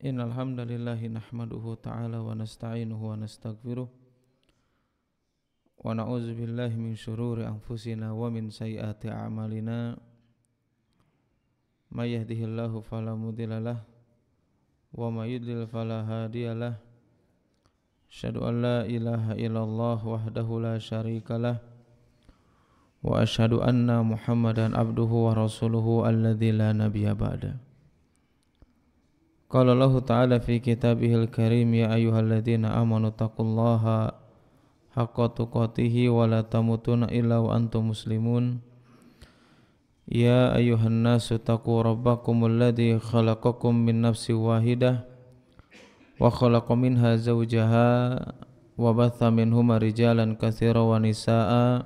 Innal hamdalillahi nahmaduhu ta'ala wa nasta'inuhu wa nastaghfiruh wa na'udzu billahi min syururi anfusina wa min sayyiati a'malina may yahdihillahu fala mudhillalah wa may yudlil fala hadiyalah asyhadu an la ilaha illallah wahdahu la syarikalah wa asyhadu anna muhammadan abduhu wa rasuluhu alladzi la nabiyya ba'da. Qala Allah ta'ala fi kitabihil karim ya ayyuhalladzina amanu taqullaha haqqa tuqatih wa la tamutunna illa wa antum muslimun. Ya ayyuhan nasu taqu rabbakumul ladzi khalaqakum min nafsin wahidah wa khalaqa minha zawjaha wa batha minhuma rijalan katsiran wa nisaa'a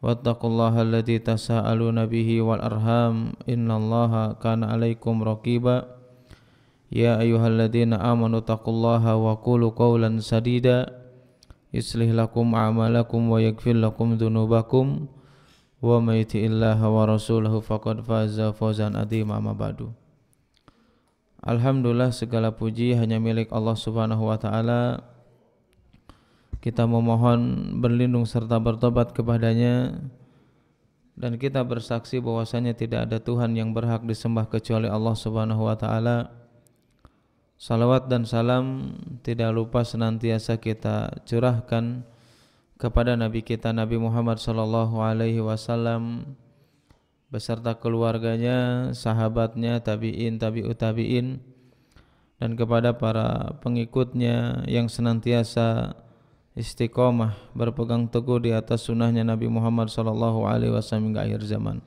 wattaqullaha alladzi tasaaluna bihi wal arham innallaha kana 'alaikum raqiba. Ya ayyuhalladzina amanu taqullaha wa qulu qawlan sadida yuslih lakum a'malakum wa yaghfir lakum dzunubakum wa may yuti'illaha wa rasulahu faqad faza fawzan 'azima amma ba'du. Alhamdulillah, segala puji hanya milik Allah Subhanahu wa taala. Kita memohon berlindung serta bertobat kepadanya, dan kita bersaksi bahwasanya tidak ada Tuhan yang berhak disembah kecuali Allah Subhanahu wa taala. Salawat dan salam tidak lupa senantiasa kita curahkan kepada Nabi kita Nabi Muhammad sallallahu alaihi wasallam beserta keluarganya, sahabatnya, tabi'in, tabi'ut tabi'in, dan kepada para pengikutnya yang senantiasa istiqomah berpegang teguh di atas sunnahnya Nabi Muhammad sallallahu alaihi wasallam hingga akhir zaman.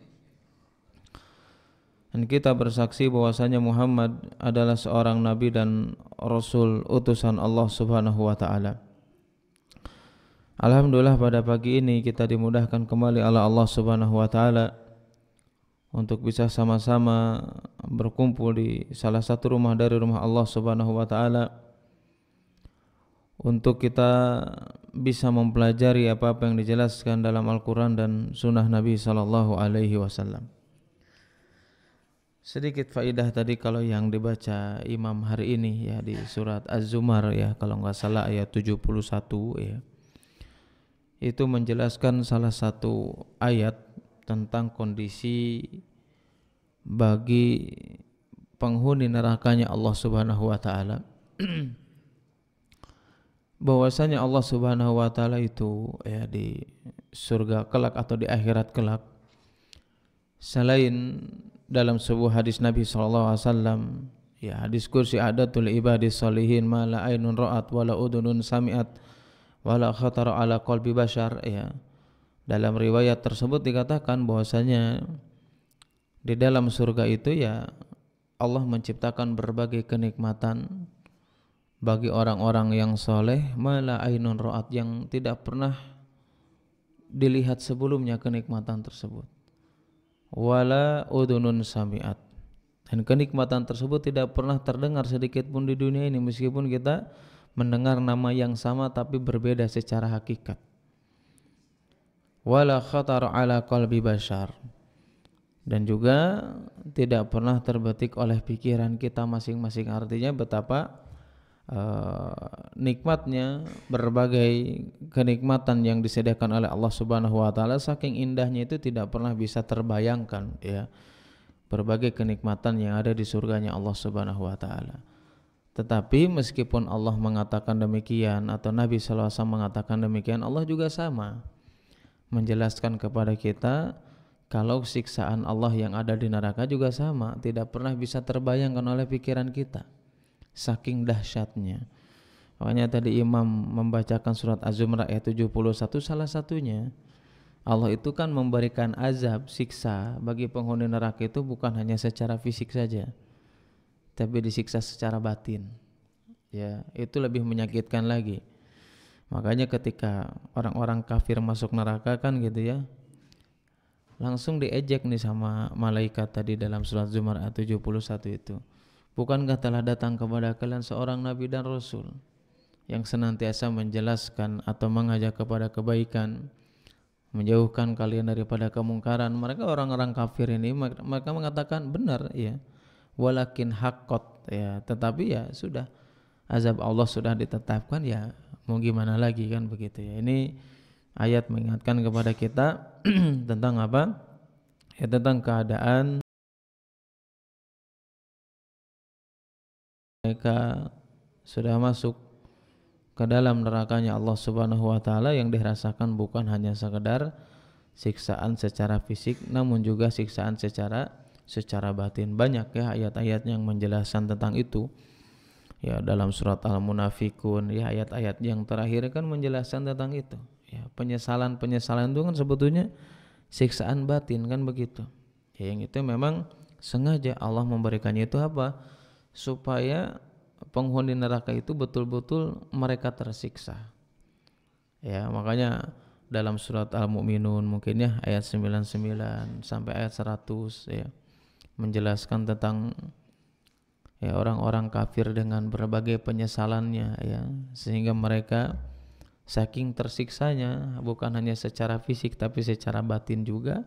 Dan kita bersaksi bahwasanya Muhammad adalah seorang nabi dan rasul utusan Allah Subhanahu wa taala. Alhamdulillah, pada pagi ini kita dimudahkan kembali oleh Allah Subhanahu wa taala untuk bisa sama-sama berkumpul di salah satu rumah dari rumah Allah Subhanahu wa taala untuk kita bisa mempelajari apa-apa yang dijelaskan dalam Al-Qur'an dan sunnah Nabi sallallahu alaihi wasallam. Sedikit faidah tadi kalau yang dibaca Imam hari ini ya di surat Az-Zumar ya, kalau enggak salah ayat 71 ya. Itu menjelaskan salah satu ayat tentang kondisi bagi penghuni nerakanya Allah Subhanahu wa taala. Bahwasanya Allah Subhanahu wa taala itu ya di surga kelak atau di akhirat kelak, selain dalam sebuah hadis Nabi SAW, ya hadis kursi adatul ibadis solihin ma la ainun ra'at wa la udunun sami'at wa la khatara ala qalbi bashar ya. Dalam riwayat tersebut dikatakan bahwasanya di dalam surga itu ya Allah menciptakan berbagai kenikmatan bagi orang-orang yang soleh, ma la ainun ra'at, yang tidak pernah dilihat sebelumnya kenikmatan tersebut, wala udunun sami'at, dan kenikmatan tersebut tidak pernah terdengar sedikit pun di dunia ini, meskipun kita mendengar nama yang sama tapi berbeda secara hakikat. Wala khatar ala qalbi bashar, dan juga tidak pernah terbetik oleh pikiran kita masing-masing. Artinya betapa nikmatnya berbagai kenikmatan yang disediakan oleh Allah Subhanahu wa taala, saking indahnya itu tidak pernah bisa terbayangkan ya, berbagai kenikmatan yang ada di surganya Allah Subhanahu wa taala. Tetapi meskipun Allah mengatakan demikian atau Nabi sallallahu alaihi wasallam mengatakan demikian, Allah juga sama menjelaskan kepada kita kalau siksaan Allah yang ada di neraka juga sama, tidak pernah bisa terbayangkan oleh pikiran kita, saking dahsyatnya. Makanya tadi Imam membacakan surat Az-Zumar ayat 71, salah satunya Allah itu kan memberikan azab, siksa bagi penghuni neraka itu bukan hanya secara fisik saja, tapi disiksa secara batin. Ya, itu lebih menyakitkan lagi. Makanya ketika orang-orang kafir masuk neraka kan gitu ya, langsung diejek nih sama malaikat tadi dalam surat Zumar ayat 71 itu. Bukankah telah datang kepada kalian seorang nabi dan rasul yang senantiasa menjelaskan atau mengajak kepada kebaikan, menjauhkan kalian daripada kemungkaran? Mereka orang-orang kafir ini, mereka mengatakan benar ya, walakin haqqat, ya, tetapi ya sudah, azab Allah sudah ditetapkan, ya mau gimana lagi kan begitu ya. Ini ayat mengingatkan kepada kita tentang apa? Ya, tentang keadaan mereka sudah masuk ke dalam nerakanya Allah Subhanahu wa taala, yang dirasakan bukan hanya sekedar siksaan secara fisik namun juga siksaan secara batin. Banyak ya ayat-ayat yang menjelaskan tentang itu. Ya, dalam surat Al-Munafikun, ya ayat-ayat yang terakhir kan menjelaskan tentang itu. Ya, penyesalan itu kan sebetulnya siksaan batin kan begitu. Ya, yang itu memang sengaja Allah memberikannya itu apa? Supaya penghuni neraka itu betul-betul mereka tersiksa. Ya, makanya dalam surat Al-Mu'minun mungkin ya ayat 99 sampai ayat 100 ya menjelaskan tentang ya orang-orang kafir dengan berbagai penyesalannya, ya, sehingga mereka saking tersiksanya bukan hanya secara fisik tapi secara batin juga,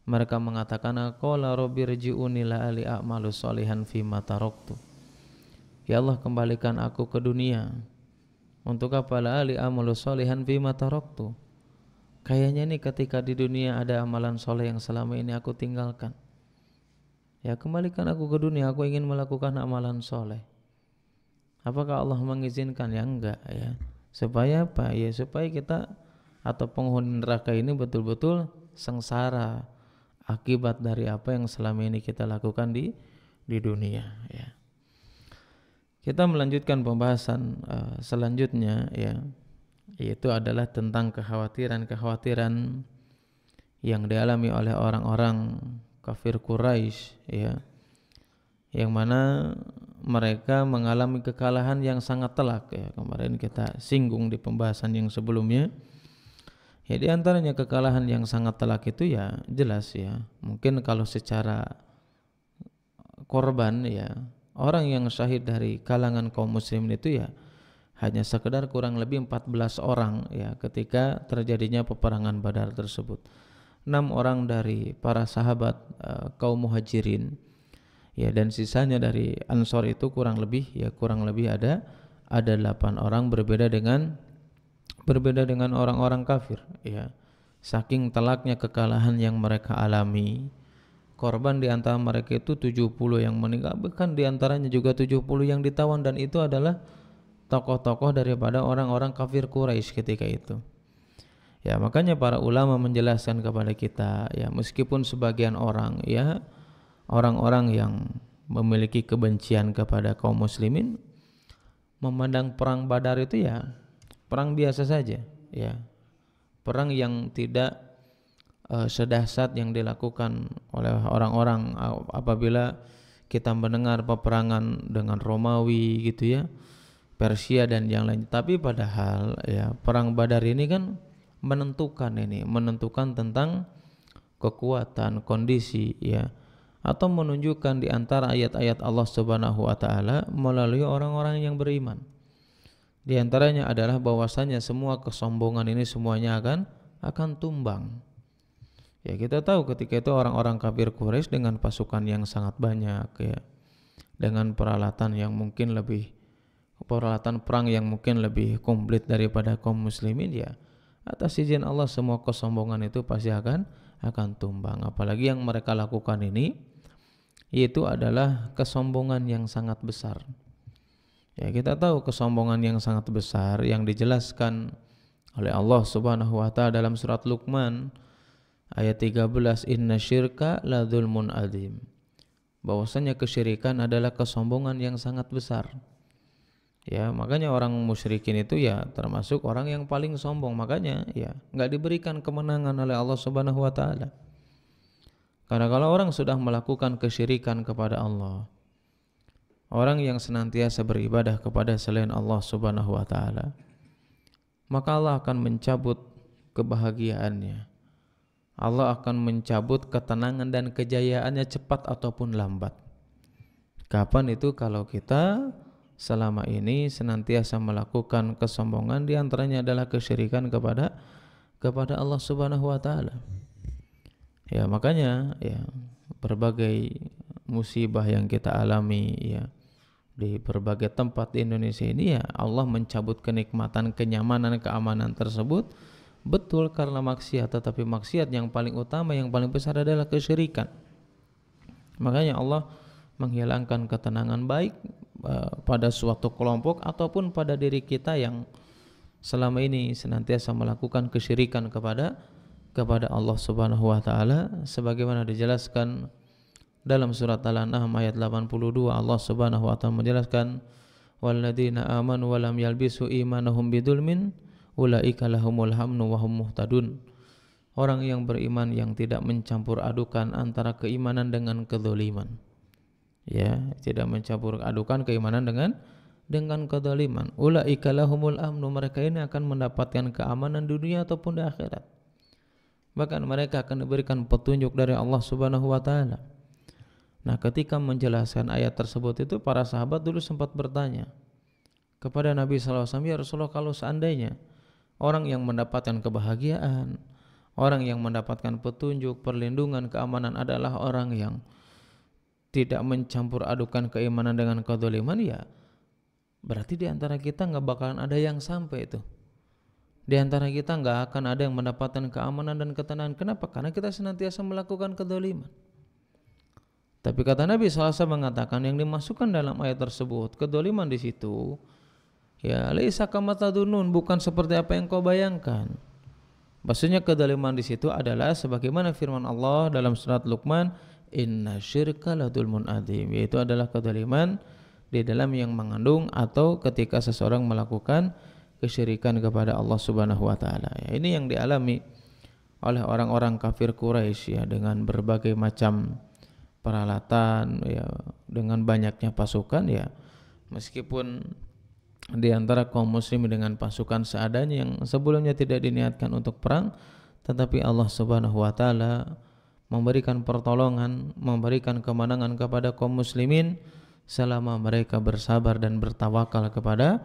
mereka mengatakan qala rabbirji'uni la'ali a'malu sholihan fima taraktu. Ya Allah, kembalikan aku ke dunia. Untuk apa? La'ali a'malu sholihan fima taraktu. Kayaknya nih ketika di dunia ada amalan soleh yang selama ini aku tinggalkan. Ya, kembalikan aku ke dunia, aku ingin melakukan amalan soleh. Apakah Allah mengizinkan? Ya enggak ya. Supaya apa? Ya supaya kita atau penghuni neraka ini betul-betul sengsara akibat dari apa yang selama ini kita lakukan di dunia ya. Kita melanjutkan pembahasan selanjutnya ya, yaitu adalah tentang kekhawatiran yang dialami oleh orang-orang kafir Quraisy ya, yang mana mereka mengalami kekalahan yang sangat telak ya. Kemarin kita singgung di pembahasan yang sebelumnya. Ya, di antaranya kekalahan yang sangat telak itu ya jelas ya. Mungkin kalau secara korban ya, orang yang syahid dari kalangan kaum muslimin itu ya hanya sekedar kurang lebih 14 orang ya ketika terjadinya peperangan Badar tersebut. 6 orang dari para sahabat kaum muhajirin ya, dan sisanya dari Ansor itu kurang lebih ada 8 orang, berbeda dengan orang-orang kafir ya. Saking telaknya kekalahan yang mereka alami, korban di antara mereka itu 70 yang meninggal, bahkan di antaranya juga 70 yang ditawan, dan itu adalah tokoh-tokoh daripada orang-orang kafir Quraisy ketika itu. Ya, makanya para ulama menjelaskan kepada kita ya, meskipun sebagian orang ya, orang-orang yang memiliki kebencian kepada kaum muslimin memandang perang Badar itu ya perang biasa saja ya, perang yang tidak sedahsyat yang dilakukan oleh orang-orang apabila kita mendengar peperangan dengan Romawi gitu ya, Persia dan yang lain. Tapi padahal ya perang Badar ini kan menentukan tentang kekuatan, kondisi ya, atau menunjukkan di antara ayat-ayat Allah Subhanahu wa taala melalui orang-orang yang beriman. Di antaranya adalah bahwasanya semua kesombongan ini semuanya akan tumbang. Ya, kita tahu ketika itu orang-orang kafir Quraisy dengan pasukan yang sangat banyak ya, dengan peralatan perang yang mungkin lebih komplit daripada kaum muslimin ya, atas izin Allah semua kesombongan itu pasti akan tumbang. Apalagi yang mereka lakukan ini yaitu adalah kesombongan yang sangat besar. Ya, kita tahu kesombongan yang sangat besar yang dijelaskan oleh Allah Subhanahu wa taala dalam surat Luqman ayat 13, inna syirka la dzulmun adzim. Bahwasanya kesyirikan adalah kesombongan yang sangat besar. Ya, makanya orang musyrikin itu ya termasuk orang yang paling sombong. Makanya ya enggak diberikan kemenangan oleh Allah Subhanahu wa taala. Karena kalau orang sudah melakukan kesyirikan kepada Allah, orang yang senantiasa beribadah kepada selain Allah Subhanahu wa taala, maka Allah akan mencabut kebahagiaannya. Allah akan mencabut ketenangan dan kejayaannya cepat ataupun lambat. Kapan itu? Kalau kita selama ini senantiasa melakukan kesombongan, di antaranya adalah kesyirikan kepada Allah Subhanahu wa taala. Ya, makanya ya berbagai musibah yang kita alami ya di berbagai tempat di Indonesia ini, ya Allah mencabut kenikmatan, kenyamanan, keamanan tersebut betul karena maksiat, tetapi maksiat yang paling utama, yang paling besar adalah kesyirikan. Makanya Allah menghilangkan ketenangan baik pada suatu kelompok ataupun pada diri kita yang selama ini senantiasa melakukan kesyirikan kepada Allah Subhanahu wa taala, sebagaimana dijelaskan dalam surat Al-An'am ayat 82. Allah Subhanahu wa taala menjelaskan, walladzina amanu wa lam yalbisu imanahum bidzulmin ulaika lahumul hamnu wa hum muhtadun. Orang yang beriman yang tidak mencampur adukan antara keimanan dengan kedzaliman. Ya, tidak mencampur adukan keimanan dengan kedzaliman. Ulaika lahumul amnu, mereka ini akan mendapatkan keamanan dunia ataupun di akhirat. Bahkan mereka akan diberikan petunjuk dari Allah Subhanahu wa taala. Nah, ketika menjelaskan ayat tersebut itu, para sahabat dulu sempat bertanya kepada Nabi sallallahu alaihi wasallam, ya Rasulullah, kalau seandainya orang yang mendapatkan kebahagiaan, orang yang mendapatkan petunjuk, perlindungan, keamanan adalah orang yang tidak mencampur adukan keimanan dengan kedzaliman, ya berarti di antara kita nggak bakalan ada yang sampai itu. Di antara kita nggak akan ada yang mendapatkan keamanan dan ketenangan. Kenapa? Karena kita senantiasa melakukan kedzaliman. Tapi kata Nabi SAW mengatakan, yang dimasukkan dalam ayat tersebut, kedzaliman di situ, ya laisa kama tadunun, bukan seperti apa yang kau bayangkan. Maksudnya kedzaliman di situ adalah sebagaimana firman Allah dalam surat Luqman, inna syirka ladulmun adzim, yaitu adalah kedzaliman di dalam yang mengandung atau ketika seseorang melakukan kesyirikan kepada Allah Subhanahu wa taala. Ya, ini yang dialami oleh orang-orang kafir Quraisy ya, dengan berbagai macam peralatan ya, dengan banyaknya pasukan ya, meskipun di antara kaum muslim dengan pasukan seadanya yang sebelumnya tidak diniatkan untuk perang, tetapi Allah Subhanahu wa taala memberikan pertolongan, memberikan kemenangan kepada kaum muslimin selama mereka bersabar dan bertawakal kepada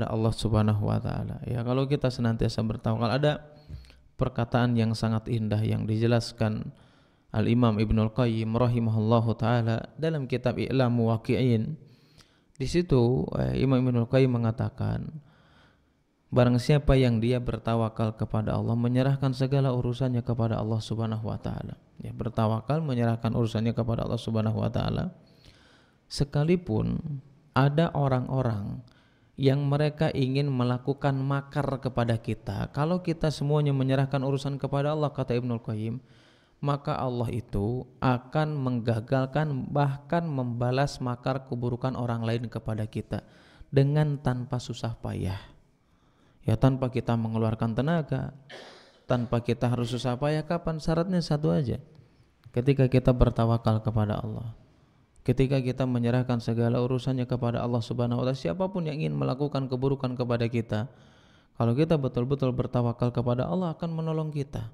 Allah Subhanahu wa taala. Ya, kalau kita senantiasa bertawakal, ada perkataan yang sangat indah yang dijelaskan Al-Imam Ibnul Qayyim rahimahullahu taala dalam kitab I'lam Muwaqqi'in. Di situ Imam Ibnul Qayyim mengatakan, barang siapa yang dia bertawakal kepada Allah, menyerahkan segala urusannya kepada Allah Subhanahu wa taala. Ya, bertawakal menyerahkan urusannya kepada Allah Subhanahu wa taala. Sekalipun ada orang-orang yang mereka ingin melakukan makar kepada kita, kalau kita semuanya menyerahkan urusan kepada Allah, kata Ibnul Qayyim, maka Allah itu akan menggagalkan bahkan membalas makar keburukan orang lain kepada kita dengan tanpa susah payah. Ya, tanpa kita mengeluarkan tenaga, tanpa kita harus susah payah. Kapan? Syaratnya satu aja, ketika kita bertawakal kepada Allah, ketika kita menyerahkan segala urusannya kepada Allah Subhanahu wa taala. Siapapun yang ingin melakukan keburukan kepada kita, kalau kita betul-betul bertawakal kepada Allah, akan menolong kita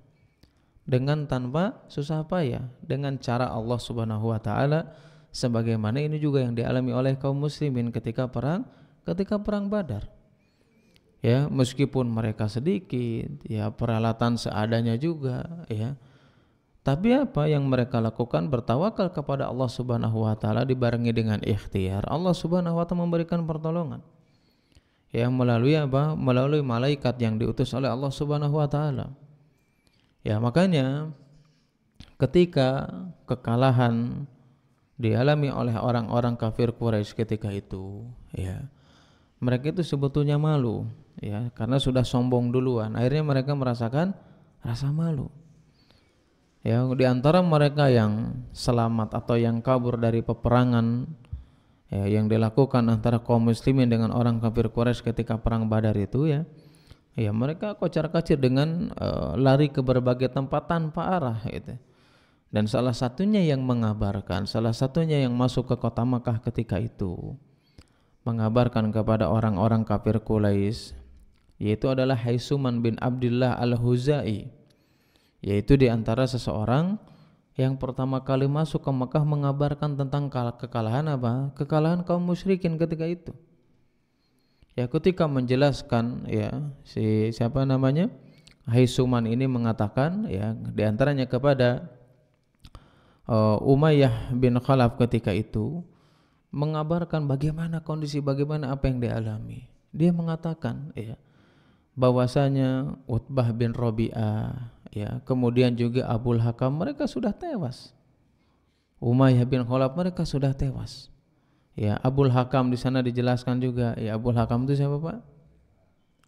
dengan tanpa susah payah, dengan cara Allah Subhanahu wa taala, sebagaimana ini juga yang dialami oleh kaum muslimin ketika perang Badar. Ya, meskipun mereka sedikit, ya peralatan seadanya juga, ya. Tapi apa yang mereka lakukan? Bertawakal kepada Allah Subhanahu wa taala dibarengi dengan ikhtiar. Allah Subhanahu wa taala memberikan pertolongan. Ya, melalui apa? Melalui malaikat yang diutus oleh Allah Subhanahu wa taala. Ya, makanya ketika kekalahan dialami oleh orang-orang kafir Quraisy ketika itu, ya, mereka itu sebetulnya malu, ya, karena sudah sombong duluan. Akhirnya mereka merasakan rasa malu. Ya, di antara mereka yang selamat atau yang kabur dari peperangan ya, yang dilakukan antara kaum muslimin dengan orang kafir Quraisy ketika perang Badar itu, ya, mereka kocar-kacir dengan lari ke berbagai tempat tanpa arah gitu. Dan salah satunya yang mengabarkan, salah satunya yang masuk ke kota Makkah ketika itu, mengabarkan kepada orang-orang kafir Quraisy, yaitu adalah Haisuman bin Abdullah Al-Huzai, yaitu di antara seseorang yang pertama kali masuk ke Makkah mengabarkan tentang kekalahan apa? Kekalahan kaum musyrikin ketika itu. Ya, ketika menjelaskan, ya, siapa namanya? Haisuman ini mengatakan, ya, di antaranya kepada Umayyah bin Khalaf ketika itu mengabarkan bagaimana kondisi, bagaimana apa yang dia alami. Dia mengatakan ya bahwasanya Utbah bin Rabi'ah ya, kemudian juga Abul Hakam, mereka sudah tewas. Umayyah bin Khalaf mereka sudah tewas. Ya, Abul Hakam di sana dijelaskan juga ya, Abul Hakam itu siapa, Pak?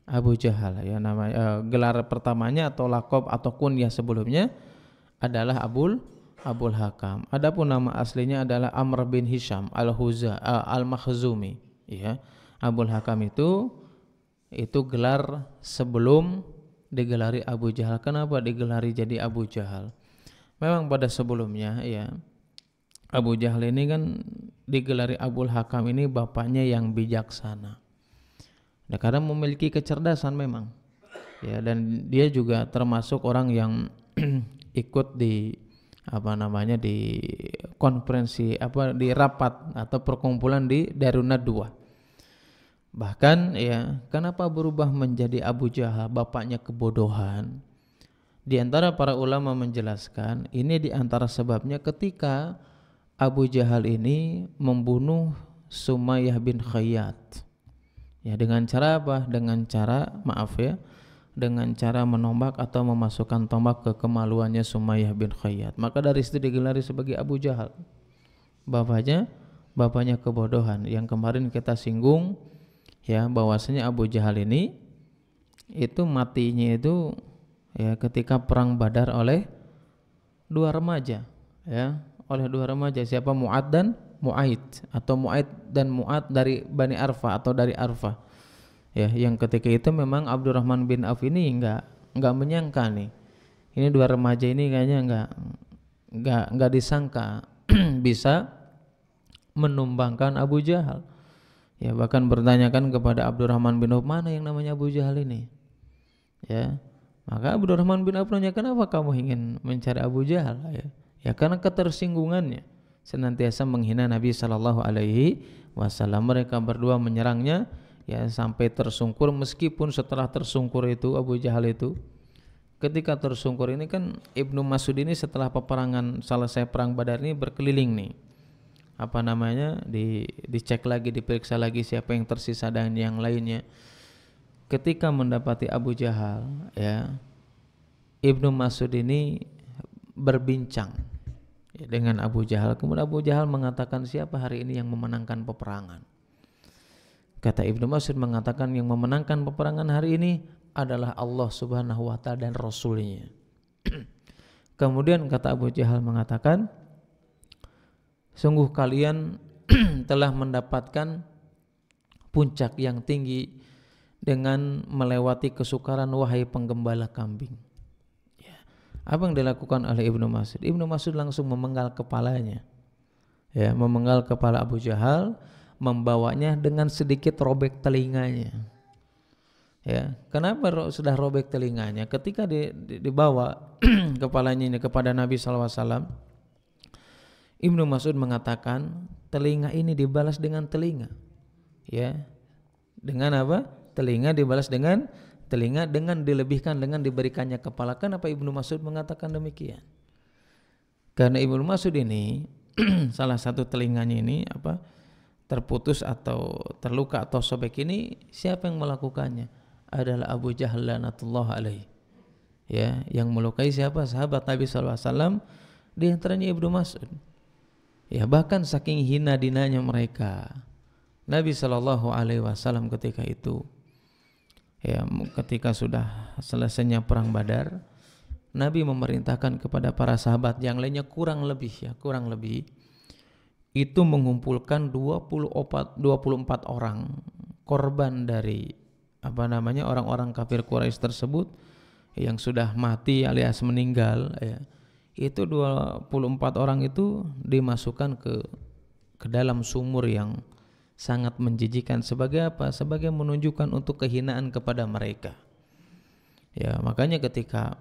Abu Jahal ya, nama gelar pertamanya atau lakob atau kunyah sebelumnya adalah Abul Hakam. Adapun nama aslinya adalah Amr bin Hisham Al-Makhzumi ya. Abul Hakam itu gelar sebelum digelari Abu Jahal. Kenapa digelari jadi Abu Jahal? Memang pada sebelumnya ya, Abu Jahal ini kan digelari Abul Hakam ini bapaknya yang bijaksana. Nah, karena memiliki kecerdasan memang. Ya, dan dia juga termasuk orang yang ikut di di konferensi di rapat atau perkumpulan di Darun Nadwa. Bahkan ya, kenapa berubah menjadi Abu Jahal, bapaknya kebodohan? Di antara para ulama menjelaskan, ini di antara sebabnya ketika Abu Jahal ini membunuh Sumayyah bin Khayyat. Ya, dengan cara apa? Dengan cara menombak atau memasukkan tombak ke kemaluannya Sumayyah bin Khayyat. Maka dari situ digelari sebagai Abu Jahal. Bapaknya kebodohan. Yang kemarin kita singgung ya, bahwasanya Abu Jahal ini itu matinya itu ya ketika perang Badar oleh dua remaja ya, siapa? Mu'ad dan Mu'aid, atau Mu'aid dan Mu'ad dari Bani Arfa atau dari Arfa. Ya, yang ketika itu memang Abdurrahman bin Auf ini enggak menyangka nih. Ini dua remaja ini kayaknya enggak disangka bisa menumbangkan Abu Jahal. Ya, bahkan bertanyakan kepada Abdurrahman bin Auf, mana yang namanya Abu Jahal ini? Ya. Maka Abdurrahman bin Auf nanya, kenapa kamu ingin mencari Abu Jahal? Ya karena ketersinggungannya senantiasa menghina Nabi sallallahu alaihi wasallam. Mereka berdua menyerangnya ya sampai tersungkur, meskipun setelah tersungkur itu Abu Jahal itu ketika tersungkur ini kan Ibnu Mas'ud ini setelah peperangan selesai perang Badar ini berkeliling nih. Dicek lagi, diperiksa lagi siapa yang tersisa dan yang lainnya. Ketika mendapati Abu Jahal ya, Ibnu Mas'ud ini berbincang dengan Abu Jahal. Kemudian Abu Jahal mengatakan, siapa hari ini yang memenangkan peperangan? Kata Ibnu Mas'ud mengatakan, yang memenangkan peperangan hari ini adalah Allah Subhanahu wa ta'ala dan Rasulnya. Kemudian kata Abu Jahal mengatakan, sungguh kalian telah mendapatkan puncak yang tinggi dengan melewati kesukaran wahai penggembala kambing. Apa yang dilakukan oleh Ibnu Mas'ud? Ibnu Mas'ud langsung memenggal kepalanya. Ya, memenggal kepala Abu Jahal, membawanya dengan sedikit robek telinganya. Ya, kenapa sudah robek telinganya? Ketika dibawa kepalanya ini kepada Nabi SAW, Ibnu Mas'ud mengatakan, telinga ini dibalas dengan telinga. Ya. Dengan apa? Telinga dibalas dengan telinga, dengan dilebihkan dengan diberikannya kepala. Kenapa Ibnu Mas'ud mengatakan demikian? Karena Ibnu Mas'ud ini salah satu telinganya ini terputus atau terluka atau sobek ini, siapa yang melakukannya? Adalah Abu Jahal laknatullah alaihi. Ya, yang melukai siapa? Sahabat Nabi SAW, di antaranya Ibnu Mas'ud. Ya, bahkan saking hina dinanya mereka, Nabi SAW ketika itu ya, ketika sudah selesainya perang Badar, Nabi memerintahkan kepada para sahabat yang lainnya kurang lebih itu mengumpulkan 24 orang korban dari orang-orang kafir Quraisy tersebut yang sudah mati alias meninggal ya. Itu 24 orang itu dimasukkan ke dalam sumur yang sangat menjijikan. Sebagai apa? Sebagai menunjukkan untuk kehinaan kepada mereka. Ya, makanya ketika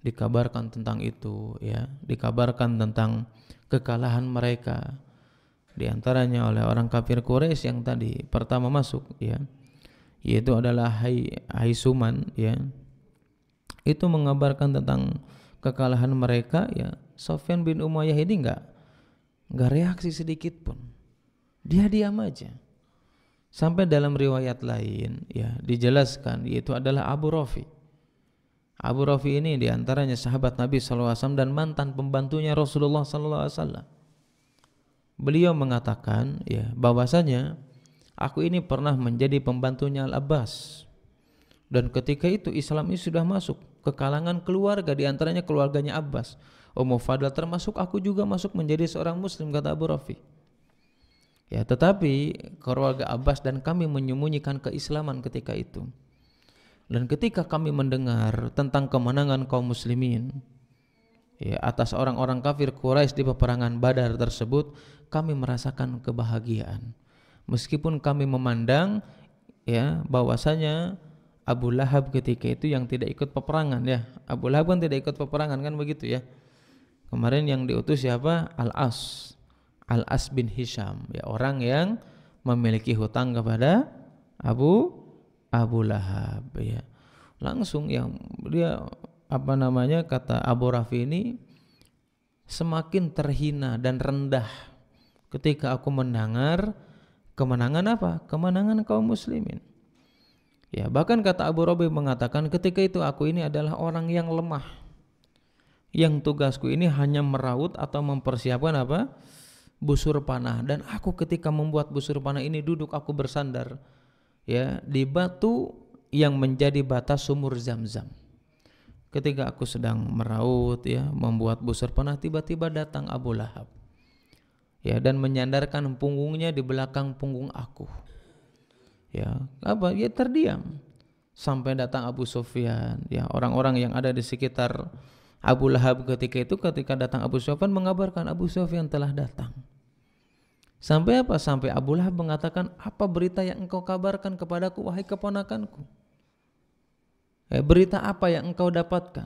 dikabarkan tentang itu ya, dikabarkan tentang kekalahan mereka di antaranya oleh orang kafir Quraisy yang tadi pertama masuk ya, yaitu adalah Haisuman ya. Itu mengabarkan tentang kekalahan mereka ya. Sofyan bin Umayyah ini enggak reaksi sedikit pun. Dia diam aja. Sampai dalam riwayat lain ya dijelaskan yaitu adalah Abu Rafi. Abu Rafi ini diantaranya sahabat Nabi SAW dan mantan pembantunya Rasulullah SAW. Beliau mengatakan ya bahwasanya aku ini pernah menjadi pembantunya Al-Abbas. Dan ketika itu Islam ini sudah masuk ke kalangan keluarga, diantaranya keluarganya Abbas. Ummu Fadl termasuk aku juga masuk menjadi seorang muslim, kata Abu Rafi. Ya, tetapi keluarga Abbas dan kami menyembunyikan keislaman ketika itu. Dan ketika kami mendengar tentang kemenangan kaum muslimin ya atas orang-orang kafir Quraisy di peperangan Badar tersebut, kami merasakan kebahagiaan. Meskipun kami memandang ya bahwasanya Abu Lahab ketika itu yang tidak ikut peperangan ya. Abu Lahab kan tidak ikut peperangan kan begitu ya. Kemarin yang diutus siapa? Al-As bin Hisham ya, orang yang memiliki hutang kepada Abu Lahab ya. Langsung yang dia kata Abu Rafi ini, semakin terhina dan rendah ketika aku mendengar kemenangan apa? Kemenangan kaum muslimin. Ya, bahkan kata Abu Rabi mengatakan ketika itu aku ini adalah orang yang lemah, yang tugasku ini hanya meraut atau mempersiapkan apa? Busur panah. Dan aku ketika membuat busur panah ini duduk aku bersandar ya di batu yang menjadi batas sumur Zam-Zam. Ketika aku sedang meraut ya membuat busur panah, tiba-tiba datang Abu Lahab ya dan menyandarkan punggungnya di belakang punggung aku. Ya, ya terdiam sampai datang Abu Sufyan ya, orang-orang yang ada di sekitar Abu Lahab ketika itu, ketika datang Abu Sufyan mengabarkan Abu Sufyan telah datang. Sampai apa? Sampai Abu Lahab mengatakan, apa berita yang engkau kabarkan kepadaku wahai keponakanku? Berita apa yang engkau dapatkan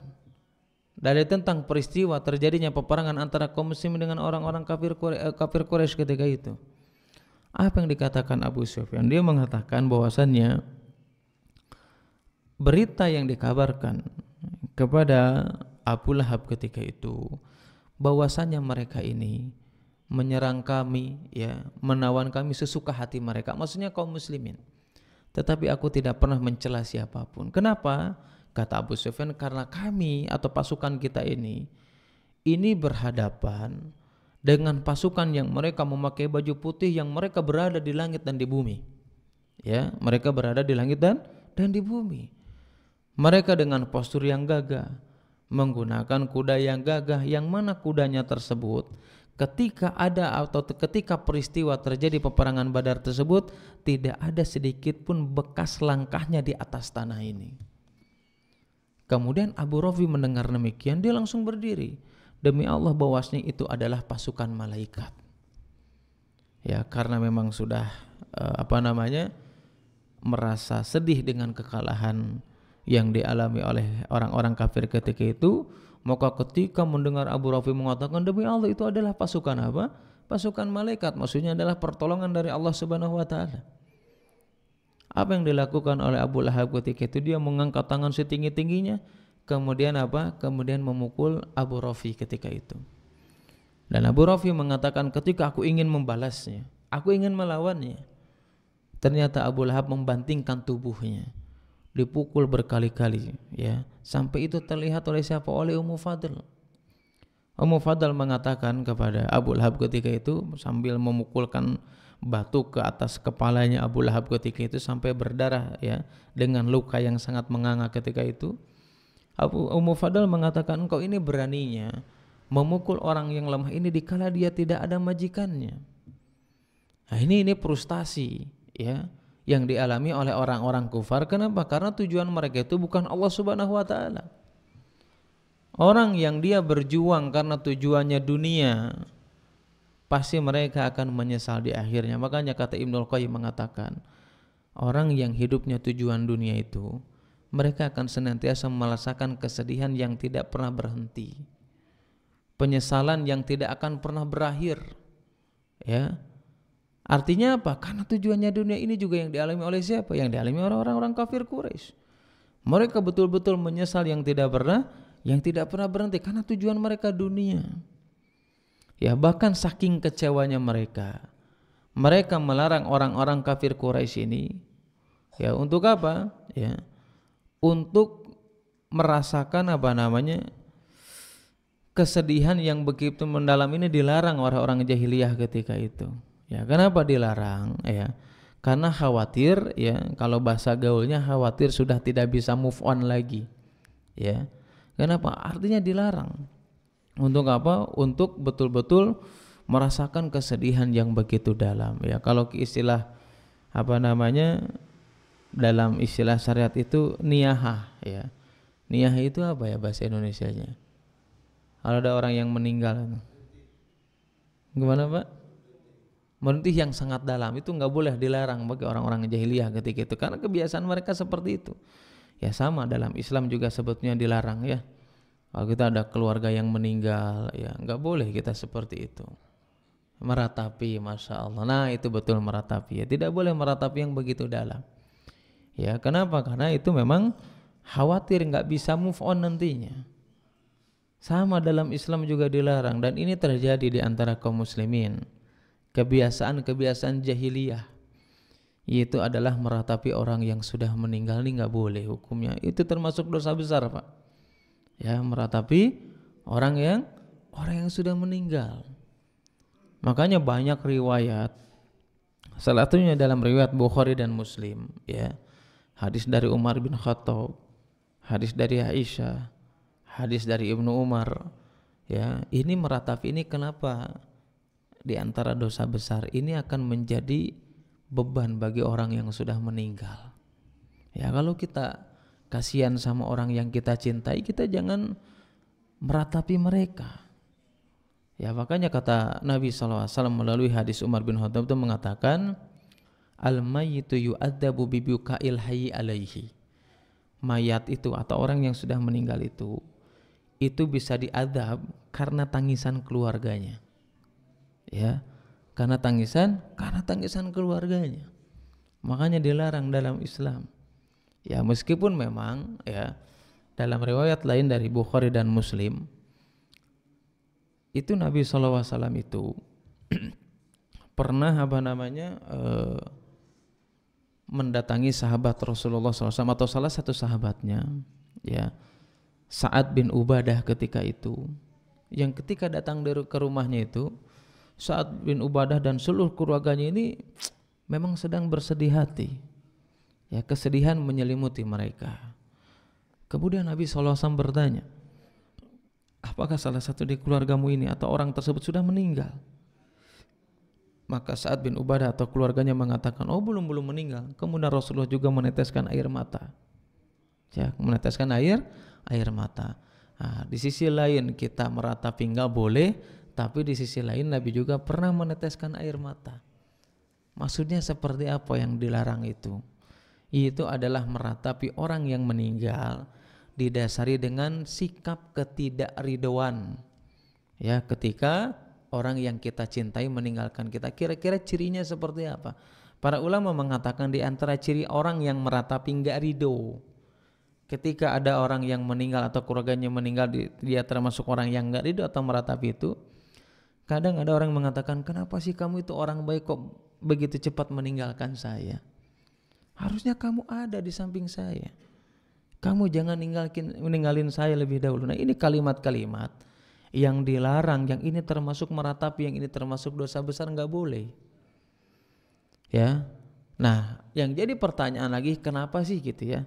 dari tentang peristiwa terjadinya peperangan antara kaum muslimin dengan orang-orang kafir Quraisy ketika itu? Apa yang dikatakan Abu Sufyan? Dia mengatakan bahwasannya berita yang dikabarkan kepada Abu Lahab ketika itu bahwasanya mereka ini menyerang kami ya, menawan kami sesuka hati mereka, maksudnya kaum muslimin. Tetapi aku tidak pernah mencela siapapun. Kenapa? Kata Abu Sufyan, karena kami atau pasukan kita ini berhadapan dengan pasukan yang mereka memakai baju putih, yang mereka berada di langit dan di bumi. Ya, mereka berada di langit dan di bumi. Mereka dengan postur yang gagah, menggunakan kuda yang gagah, yang mana kudanya tersebut ketika peristiwa terjadi peperangan Badar tersebut tidak ada sedikit pun bekas langkahnya di atas tanah ini. Kemudian Abu Rafi mendengar demikian, dia langsung berdiri. Demi Allah bahwasanya itu adalah pasukan malaikat. Ya, karena memang sudah merasa sedih dengan kekalahan yang dialami oleh orang-orang kafir ketika itu, maka ketika mendengar Abu Rafi mengatakan demi Allah itu adalah pasukan apa? Pasukan malaikat, maksudnya adalah pertolongan dari Allah Subhanahu wa taala. Apa yang dilakukan oleh Abu Lahab ketika itu? Dia mengangkat tangan setinggi-tingginya, kemudian kemudian memukul Abu Rafi ketika itu. Dan Abu Rafi mengatakan ketika aku ingin membalasnya, aku ingin melawannya, ternyata Abu Lahab membantingkan tubuhnya, dipukul berkali-kali ya, sampai itu terlihat oleh siapa? Oleh Ummu Fadl. Ummu Fadl mengatakan kepada Abu Lahab ketika itu sambil memukulkan batu ke atas kepalanya Abu Lahab ketika itu sampai berdarah ya, dengan luka yang sangat menganga ketika itu. Ummu Fadl mengatakan, engkau ini beraninya memukul orang yang lemah ini dikala dia tidak ada majikannya. Nah, ini frustasi ya yang dialami oleh orang-orang kufar. Kenapa? Karena tujuan mereka itu bukan Allah Subhanahu wa taala. Orang yang dia berjuang karena tujuannya dunia, pasti mereka akan menyesal di akhirnya. Makanya kata Ibnul Qayyim mengatakan, orang yang hidupnya tujuan dunia itu, mereka akan senantiasa merasakan kesedihan yang tidak pernah berhenti, penyesalan yang tidak akan pernah berakhir. Ya. Artinya apa? Karena tujuannya dunia ini juga yang dialami oleh siapa? Yang dialami orang-orang kafir Quraisy. Mereka betul-betul menyesal yang tidak pernah yang tidak pernah berhenti karena tujuan mereka dunia. Ya, bahkan saking kecewanya mereka melarang orang-orang kafir Quraisy ini, ya untuk apa? Ya, untuk merasakan kesedihan yang begitu mendalam ini dilarang oleh orang jahiliyah ketika itu. Ya, kenapa dilarang? Ya, karena khawatir, ya, kalau bahasa gaulnya khawatir sudah tidak bisa move on lagi. Ya, kenapa? Artinya dilarang. Untuk apa? Untuk betul-betul merasakan kesedihan yang begitu dalam. Ya, kalau istilah dalam istilah syariat itu niyahah. Ya, niyah itu apa ya bahasa Indonesianya? Kalau ada orang yang meninggal, gimana Pak? Merintih yang sangat dalam itu nggak boleh, dilarang bagi orang-orang jahiliyah ketika itu, karena kebiasaan mereka seperti itu. Ya, sama dalam Islam juga sebetulnya dilarang ya. Kalau kita ada keluarga yang meninggal, ya nggak boleh kita seperti itu. Meratapi, masya Allah. Nah itu betul meratapi. Ya, tidak boleh meratapi yang begitu dalam. Ya, kenapa? Karena itu memang khawatir nggak bisa move on nantinya. Sama dalam Islam juga dilarang, dan ini terjadi di antara kaum muslimin. Kebiasaan-kebiasaan jahiliyah itu adalah meratapi orang yang sudah meninggal, ini nggak boleh hukumnya. Itu termasuk dosa besar Pak. Ya, meratapi orang yang sudah meninggal. Makanya banyak riwayat, salah satunya dalam riwayat Bukhari dan Muslim, ya, hadis dari Umar bin Khattab, hadis dari Aisyah, hadis dari Ibnu Umar, ya, ini meratapi ini kenapa? Di antara dosa besar ini akan menjadi beban bagi orang yang sudah meninggal. Ya, kalau kita kasihan sama orang yang kita cintai, kita jangan meratapi mereka. Ya, makanya kata Nabi SAW melalui hadis Umar bin Khattab itu mengatakan, al-mayyitu yu'adzabu bibuka'il hayyi alaihi. Mayat itu atau orang yang sudah meninggal itu bisa diadab karena tangisan keluarganya. Ya, karena tangisan keluarganya. Makanya dilarang dalam Islam. Ya, meskipun memang ya dalam riwayat lain dari Bukhari dan Muslim itu Nabi SAW itu pernah mendatangi sahabat Rasulullah SAW atau salah satu sahabatnya, ya, Sa'ad bin Ubadah ketika itu, yang ketika datang ke rumahnya itu, Sa'ad bin Ubadah dan seluruh keluarganya ini memang sedang bersedih hati. Ya, kesedihan menyelimuti mereka. Kemudian Nabi SAW bertanya, apakah salah satu di keluargamu ini atau orang tersebut sudah meninggal? Maka Sa'ad bin Ubadah atau keluarganya mengatakan, oh belum meninggal. Kemudian Rasulullah juga meneteskan air mata. Ya, meneteskan air mata. Nah, di sisi lain kita meratapi nggak boleh, tapi di sisi lain Nabi juga pernah meneteskan air mata. Maksudnya seperti apa yang dilarang itu? Itu adalah meratapi orang yang meninggal didasari dengan sikap ketidakridhoan. Ya, ketika orang yang kita cintai meninggalkan kita, kira-kira cirinya seperti apa? Para ulama mengatakan di antara ciri orang yang meratapi nggak ridho, ketika ada orang yang meninggal atau keluarganya meninggal, dia termasuk orang yang nggak ridho atau meratapi itu. Kadang ada orang mengatakan, kenapa sih kamu itu orang baik kok begitu cepat meninggalkan saya? Harusnya kamu ada di samping saya. Kamu jangan meninggalin saya lebih dahulu. Nah, ini kalimat-kalimat yang dilarang, yang ini termasuk meratapi, yang ini termasuk dosa besar, nggak boleh. Ya, nah yang jadi pertanyaan lagi, kenapa sih gitu ya?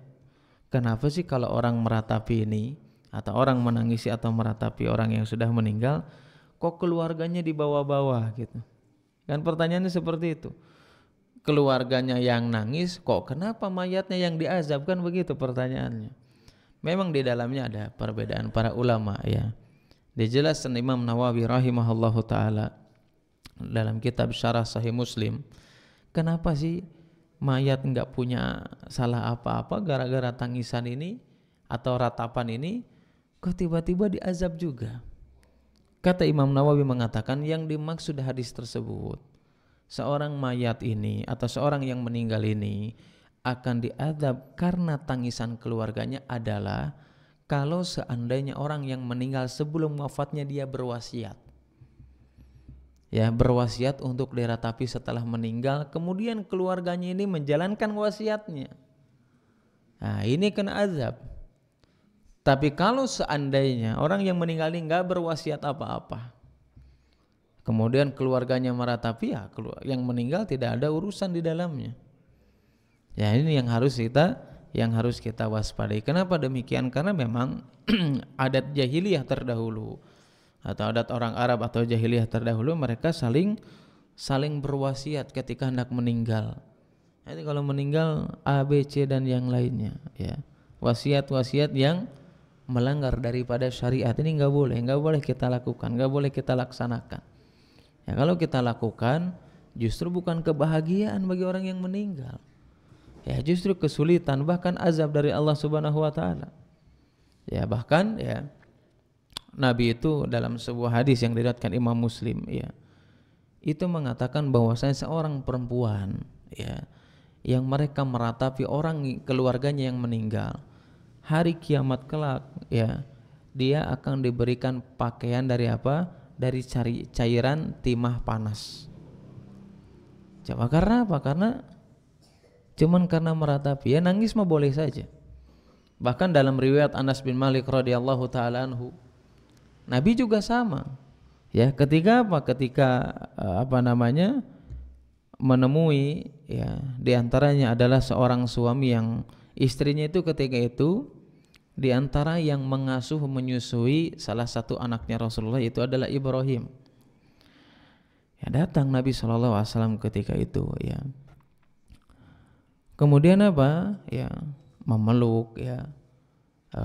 Kenapa sih kalau orang meratapi ini atau orang menangisi atau meratapi orang yang sudah meninggal, kok keluarganya dibawa-bawa gitu? Kan pertanyaannya seperti itu. Keluarganya yang nangis, kok kenapa mayatnya yang diazab, kan begitu pertanyaannya. Memang di dalamnya ada perbedaan para ulama ya. Dijelaskan Imam Nawawi rahimahullahu taala dalam kitab Syarah Sahih Muslim, kenapa sih mayat enggak punya salah apa-apa gara-gara tangisan ini atau ratapan ini kok tiba-tiba diazab juga? Kata Imam Nawawi mengatakan yang dimaksud hadis tersebut, seorang mayat ini atau seorang yang meninggal ini akan diazab karena tangisan keluarganya adalah kalau seandainya orang yang meninggal sebelum wafatnya dia berwasiat, ya berwasiat untuk diratapi setelah meninggal, kemudian keluarganya ini menjalankan wasiatnya, nah ini kena azab. Tapi kalau seandainya orang yang meninggal ini nggak berwasiat apa-apa, kemudian keluarganya meratapi, ya yang meninggal tidak ada urusan di dalamnya. Ya ini yang harus kita waspadai. Kenapa demikian? Karena memang adat jahiliyah terdahulu atau adat orang Arab atau jahiliyah terdahulu, mereka saling berwasiat ketika hendak meninggal. Jadi kalau meninggal A, B, C dan yang lainnya, ya wasiat-wasiat yang melanggar daripada syariat ini nggak boleh kita lakukan, nggak boleh kita laksanakan. Ya kalau kita lakukan justru bukan kebahagiaan bagi orang yang meninggal. Ya justru kesulitan, bahkan azab dari Allah Subhanahu wa taala. Ya bahkan ya Nabi itu dalam sebuah hadis yang diriwayatkan Imam Muslim, ya itu mengatakan bahwasanya seorang perempuan, ya yang mereka meratapi orang keluarganya yang meninggal, hari kiamat kelak, ya dia akan diberikan pakaian dari apa? Dari cairan timah panas. Coba karena apa? Cuman karena meratapi, ya nangis mah boleh saja. Bahkan dalam riwayat Anas bin Malik radhiyallahu taala anhu, Nabi juga sama. Ya, ketika menemui, ya di antaranya adalah seorang suami yang istrinya itu ketika itu di antara yang mengasuh menyusui salah satu anaknya Rasulullah itu adalah Ibrahim. Ya datang Nabi SAW ketika itu, ya. Kemudian apa? Ya, memeluk, ya,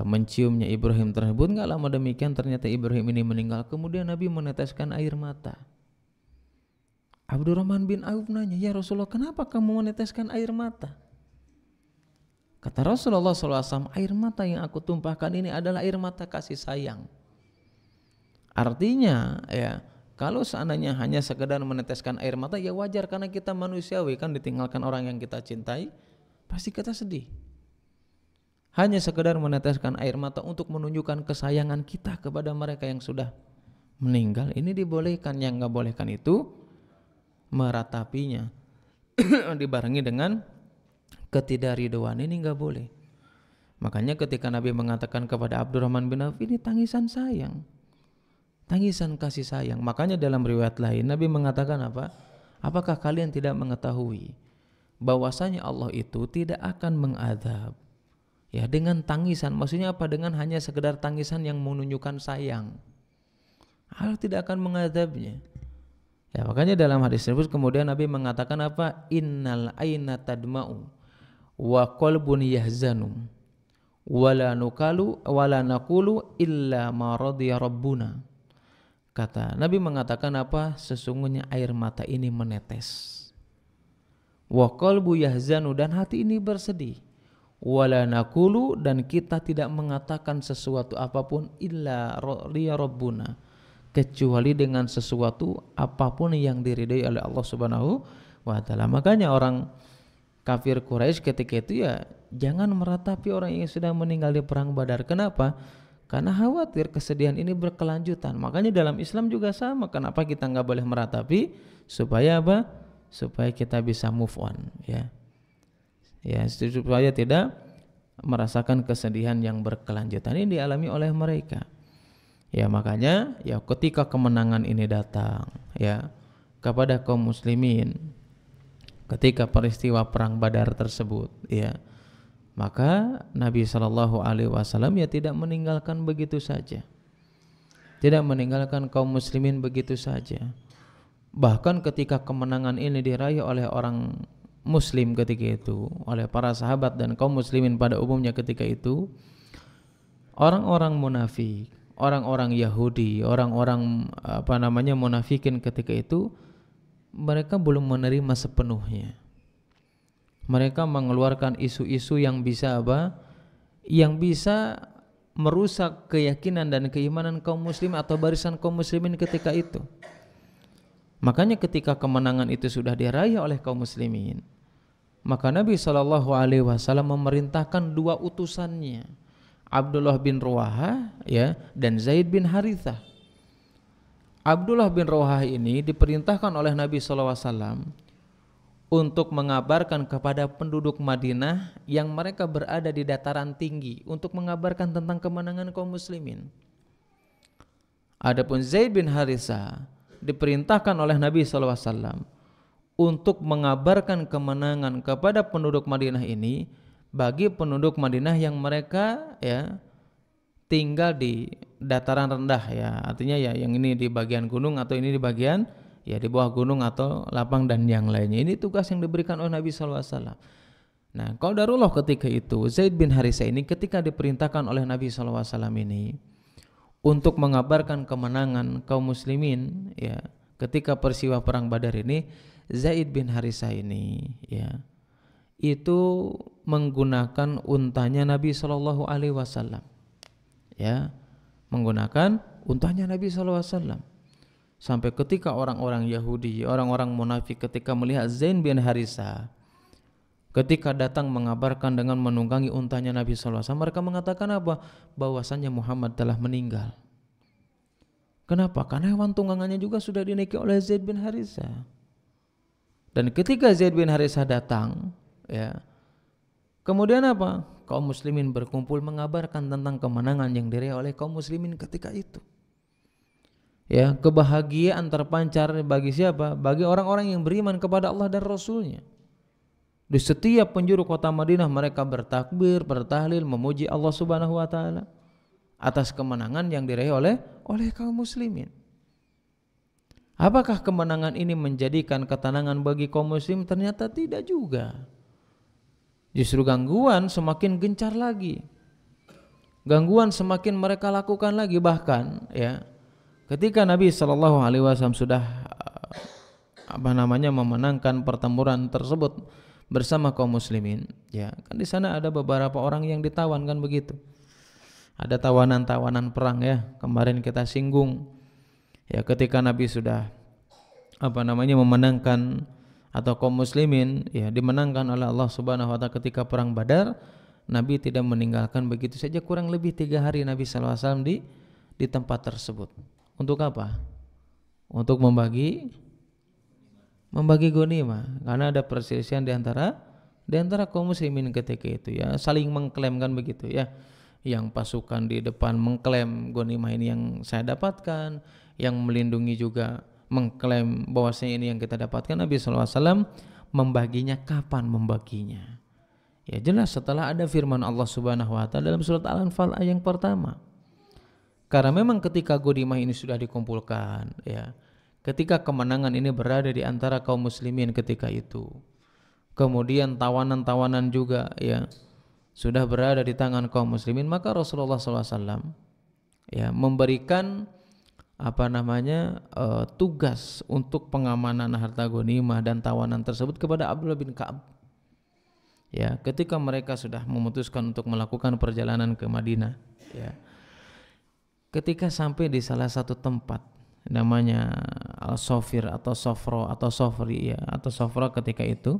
menciumnya Ibrahim tersebut. Enggak lama demikian ternyata Ibrahim ini meninggal. Kemudian Nabi meneteskan air mata. Abdurrahman bin Auf nanya, ya Rasulullah, kenapa kamu meneteskan air mata? Kata Rasulullah SAW, air mata yang aku tumpahkan ini adalah air mata kasih sayang. Artinya, ya kalau seandainya hanya sekedar meneteskan air mata, ya wajar karena kita manusiawi kan, ditinggalkan orang yang kita cintai, pasti kita sedih. Hanya sekedar meneteskan air mata untuk menunjukkan kesayangan kita kepada mereka yang sudah meninggal, ini dibolehkan. Yang nggak bolehkan itu meratapinya dibarengi dengan ketidakridhoan, ini nggak boleh. Makanya ketika Nabi mengatakan kepada Abdurrahman bin Auf, ini tangisan sayang, tangisan kasih sayang. Makanya dalam riwayat lain Nabi mengatakan apa? Apakah kalian tidak mengetahui bahwasanya Allah itu tidak akan mengadab, ya dengan tangisan? Maksudnya apa? Dengan hanya sekedar tangisan yang menunjukkan sayang, Allah tidak akan mengadabnya. Ya makanya dalam hadis tersebut kemudian Nabi mengatakan apa? Innal aina tadma'u wa qalbun yahzanu wala naqulu illa ma radiya rabbuna. Kata Nabi mengatakan apa? Sesungguhnya air mata ini menetes. Wa qalbu yahzanu, dan hati ini bersedih. Wala naqulu, dan kita tidak mengatakan sesuatu apapun illa radiya rabbuna, kecuali dengan sesuatu apapun yang diridai oleh Allah Subhanahu wa taala. Makanya orang kafir Quraisy ketika itu ya jangan meratapi orang yang sudah meninggal di perang Badar. Kenapa? Karena khawatir kesedihan ini berkelanjutan. Makanya dalam Islam juga sama. Kenapa kita nggak boleh meratapi? Supaya apa? Supaya kita bisa move on, ya. Ya, supaya tidak merasakan kesedihan yang berkelanjutan ini dialami oleh mereka. Ya makanya ya ketika kemenangan ini datang, ya kepada kaum muslimin ketika peristiwa perang Badar tersebut, ya maka Nabi SAW ya tidak meninggalkan begitu saja, tidak meninggalkan kaum muslimin begitu saja. Bahkan ketika kemenangan ini diraih oleh orang muslim ketika itu, oleh para sahabat dan kaum muslimin pada umumnya ketika itu, orang-orang munafik, orang-orang Yahudi, orang-orang munafikin ketika itu, mereka belum menerima sepenuhnya. Mereka mengeluarkan isu-isu yang bisa apa? Yang bisa merusak keyakinan dan keimanan kaum muslim atau barisan kaum muslimin ketika itu. Makanya ketika kemenangan itu sudah diraih oleh kaum muslimin, maka Nabi SAW memerintahkan dua utusannya, Abdullah bin Ruwaha ya dan Zaid bin Harithah. Abdullah bin Ruwaha ini diperintahkan oleh Nabi SAW untuk mengabarkan kepada penduduk Madinah yang mereka berada di dataran tinggi untuk mengabarkan tentang kemenangan kaum muslimin. Adapun Zaid bin Harithah diperintahkan oleh Nabi SAW untuk mengabarkan kemenangan kepada penduduk Madinah ini bagi penduduk Madinah yang mereka ya tinggal di dataran rendah ya, artinya ya yang ini di bagian gunung atau ini di bagian ya di bawah gunung atau lapang dan yang lainnya. Ini tugas yang diberikan oleh Nabi SAW. Nah, qadarullah ketika itu Zaid bin Harithah ini ketika diperintahkan oleh Nabi SAW ini untuk mengabarkan kemenangan kaum muslimin ya ketika peristiwa perang Badar ini, Zaid bin Harithah ini ya itu menggunakan untanya Nabi SAW ya, menggunakan untanya Nabi SAW. Sampai ketika orang-orang Yahudi, orang-orang munafik ketika melihat Zaid bin Harithah ketika datang mengabarkan dengan menunggangi untanya Nabi SAW, mereka mengatakan apa? Bahwasannya Muhammad telah meninggal. Kenapa? Karena hewan tunggangannya juga sudah dinaiki oleh Zaid bin Harithah. Dan ketika Zaid bin Harithah datang ya, kemudian apa? Kaum muslimin berkumpul mengabarkan tentang kemenangan yang diraih oleh kaum muslimin ketika itu. Ya, kebahagiaan terpancar bagi siapa? Bagi orang-orang yang beriman kepada Allah dan Rasulnya. Di setiap penjuru kota Madinah mereka bertakbir, bertahlil, memuji Allah Subhanahu wa taala atas kemenangan yang diraih oleh kaum muslimin. Apakah kemenangan ini menjadikan ketenangan bagi kaum muslim? Ternyata tidak juga. Justru gangguan semakin gencar lagi. Gangguan semakin mereka lakukan lagi, bahkan ya ketika Nabi SAW sudah memenangkan pertempuran tersebut bersama kaum muslimin, ya kan di sana ada beberapa orang yang ditawan kan begitu. Ada tawanan-tawanan perang ya, kemarin kita singgung. Ya ketika Nabi sudah memenangkan atau kaum muslimin ya dimenangkan oleh Allah Subhanahu wa taala ketika perang Badar, Nabi tidak meninggalkan begitu saja, kurang lebih 3 hari Nabi SAW di tempat tersebut. Untuk apa? Untuk membagi ghanimah, karena ada perselisihan di antara kaum muslimin ketika itu ya, saling mengklaim kan begitu ya. Yang pasukan di depan mengklaim ghanimah ini yang saya dapatkan, yang melindungi juga mengklaim bahwasanya ini yang kita dapatkan. Nabi SAW membaginya kapan membaginya? Ya jelas setelah ada firman Allah Subhanahu wa taala dalam surat Al-Anfal ayat yang pertama. Karena memang ketika ghanimah ini sudah dikumpulkan ya, ketika kemenangan ini berada di antara kaum muslimin ketika itu, kemudian tawanan-tawanan juga ya sudah berada di tangan kaum muslimin, maka Rasulullah SAW ya memberikan tugas untuk pengamanan harta ghanimah dan tawanan tersebut kepada Abdullah bin Ka'ab. Ya, ketika mereka sudah memutuskan untuk melakukan perjalanan ke Madinah, ya. Ketika sampai di salah satu tempat namanya Al-Sofir atau Sofro atau Sofri ya, atau Sofra ketika itu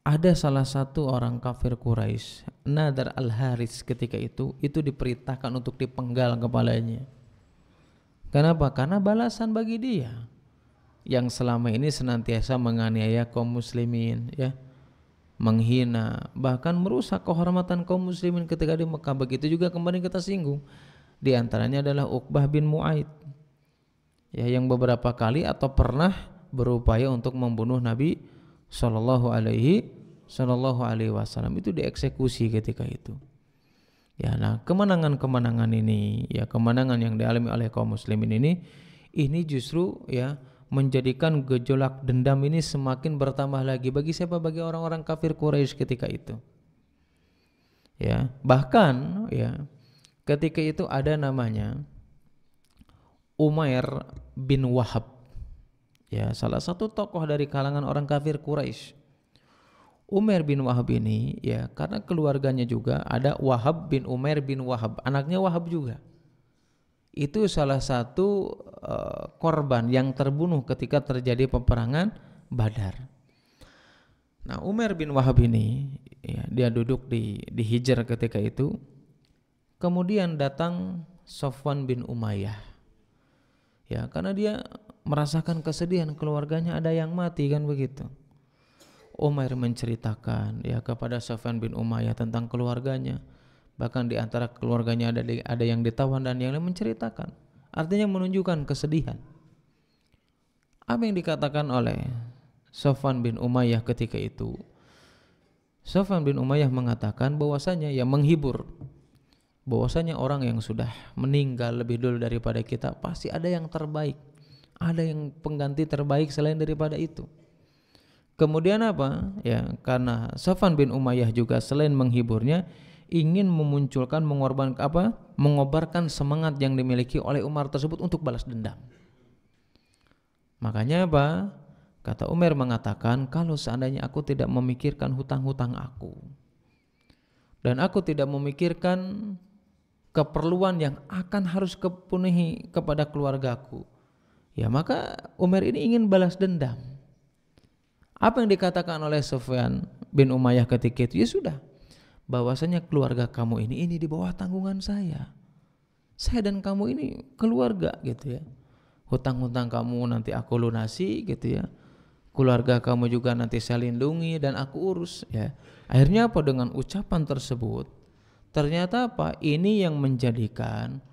ada salah satu orang kafir Quraisy, Nadar Al-Haris ketika itu diperintahkan untuk dipenggal kepalanya. Kenapa? Karena balasan bagi dia yang selama ini senantiasa menganiaya kaum muslimin ya, menghina, bahkan merusak kehormatan kaum muslimin ketika di Mekah. Begitu juga kemarin kita singgung, di antaranya adalah Uqbah bin Mu'aid ya, yang beberapa kali atau pernah berupaya untuk membunuh Nabi Sallallahu Alaihi Wasallam, itu dieksekusi ketika itu. Ya, nah kemenangan ini, ya kemenangan yang dialami oleh kaum muslimin ini justru ya menjadikan gejolak dendam ini semakin bertambah lagi bagi siapa? Bagi orang-orang kafir Quraisy ketika itu. Ya, bahkan ya ketika itu ada namanya Umair bin Wahab. Ya, salah satu tokoh dari kalangan orang kafir Quraisy. Umair bin Wahab ini ya, karena keluarganya juga ada Wahab bin Umair bin Wahab, anaknya Wahab juga. Itu salah satu korban yang terbunuh ketika terjadi peperangan Badar. Nah, Umair bin Wahab ini ya, dia duduk di Hijr ketika itu. Kemudian datang Safwan bin Umayyah, ya, karena dia merasakan kesedihan keluarganya ada yang mati kan begitu. Umair menceritakan ya kepada Safwan bin Umayyah tentang keluarganya, bahkan di antara keluarganya ada yang ditawan dan yang lain menceritakan, artinya menunjukkan kesedihan. Apa yang dikatakan oleh Safwan bin Umayyah ketika itu? Safwan bin Umayyah mengatakan bahwasanya, ya, menghibur, bahwasanya orang yang sudah meninggal lebih dulu daripada kita pasti ada yang terbaik, ada yang pengganti terbaik selain daripada itu. Kemudian apa? Ya, karena Safwan bin Umayyah juga selain menghiburnya ingin memunculkan, mengobarkan semangat yang dimiliki oleh Umar tersebut untuk balas dendam. Makanya apa? Kata Umar mengatakan, kalau seandainya aku tidak memikirkan hutang-hutang aku dan aku tidak memikirkan keperluan yang akan harus kepenuhi kepada keluargaku, ya, maka Umar ini ingin balas dendam. Apa yang dikatakan oleh Safwan bin Umayyah ketika itu? Ya sudah, bahwasanya keluarga kamu ini di bawah tanggungan saya dan kamu ini keluarga gitu ya. Hutang-hutang kamu nanti aku lunasi gitu ya. Keluarga kamu juga nanti saya lindungi dan aku urus ya. Akhirnya apa? Dengan ucapan tersebut ternyata apa? Ini yang menjadikan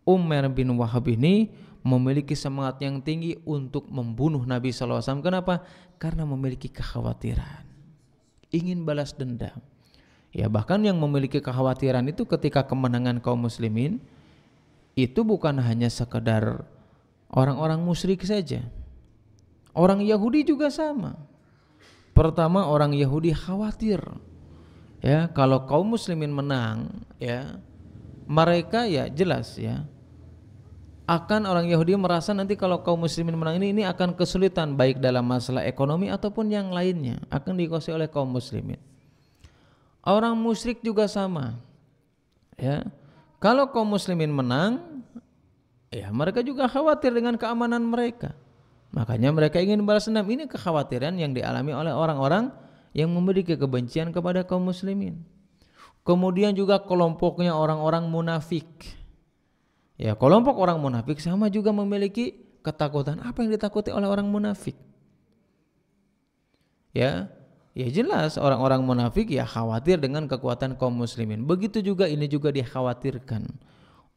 Umar bin Wahab ini memiliki semangat yang tinggi untuk membunuh Nabi SAW. Kenapa? Karena memiliki kekhawatiran, ingin balas dendam. Ya, bahkan yang memiliki kekhawatiran itu ketika kemenangan kaum muslimin itu bukan hanya sekedar orang-orang musyrik saja. Orang Yahudi juga sama. Pertama, orang Yahudi khawatir, ya, kalau kaum muslimin menang, ya, mereka ya jelas ya akan, orang Yahudi merasa nanti kalau kaum muslimin menang ini akan kesulitan baik dalam masalah ekonomi ataupun yang lainnya, akan dikuasai oleh kaum muslimin. Orang musyrik juga sama, ya, kalau kaum muslimin menang, ya, mereka juga khawatir dengan keamanan mereka. Makanya mereka ingin balas dendam. Ini kekhawatiran yang dialami oleh orang-orang yang memiliki kebencian kepada kaum muslimin. Kemudian juga kelompoknya orang-orang munafik. Ya, kelompok orang munafik sama juga memiliki ketakutan. Apa yang ditakuti oleh orang munafik? Ya jelas orang-orang munafik ya khawatir dengan kekuatan kaum muslimin. Begitu juga ini juga dikhawatirkan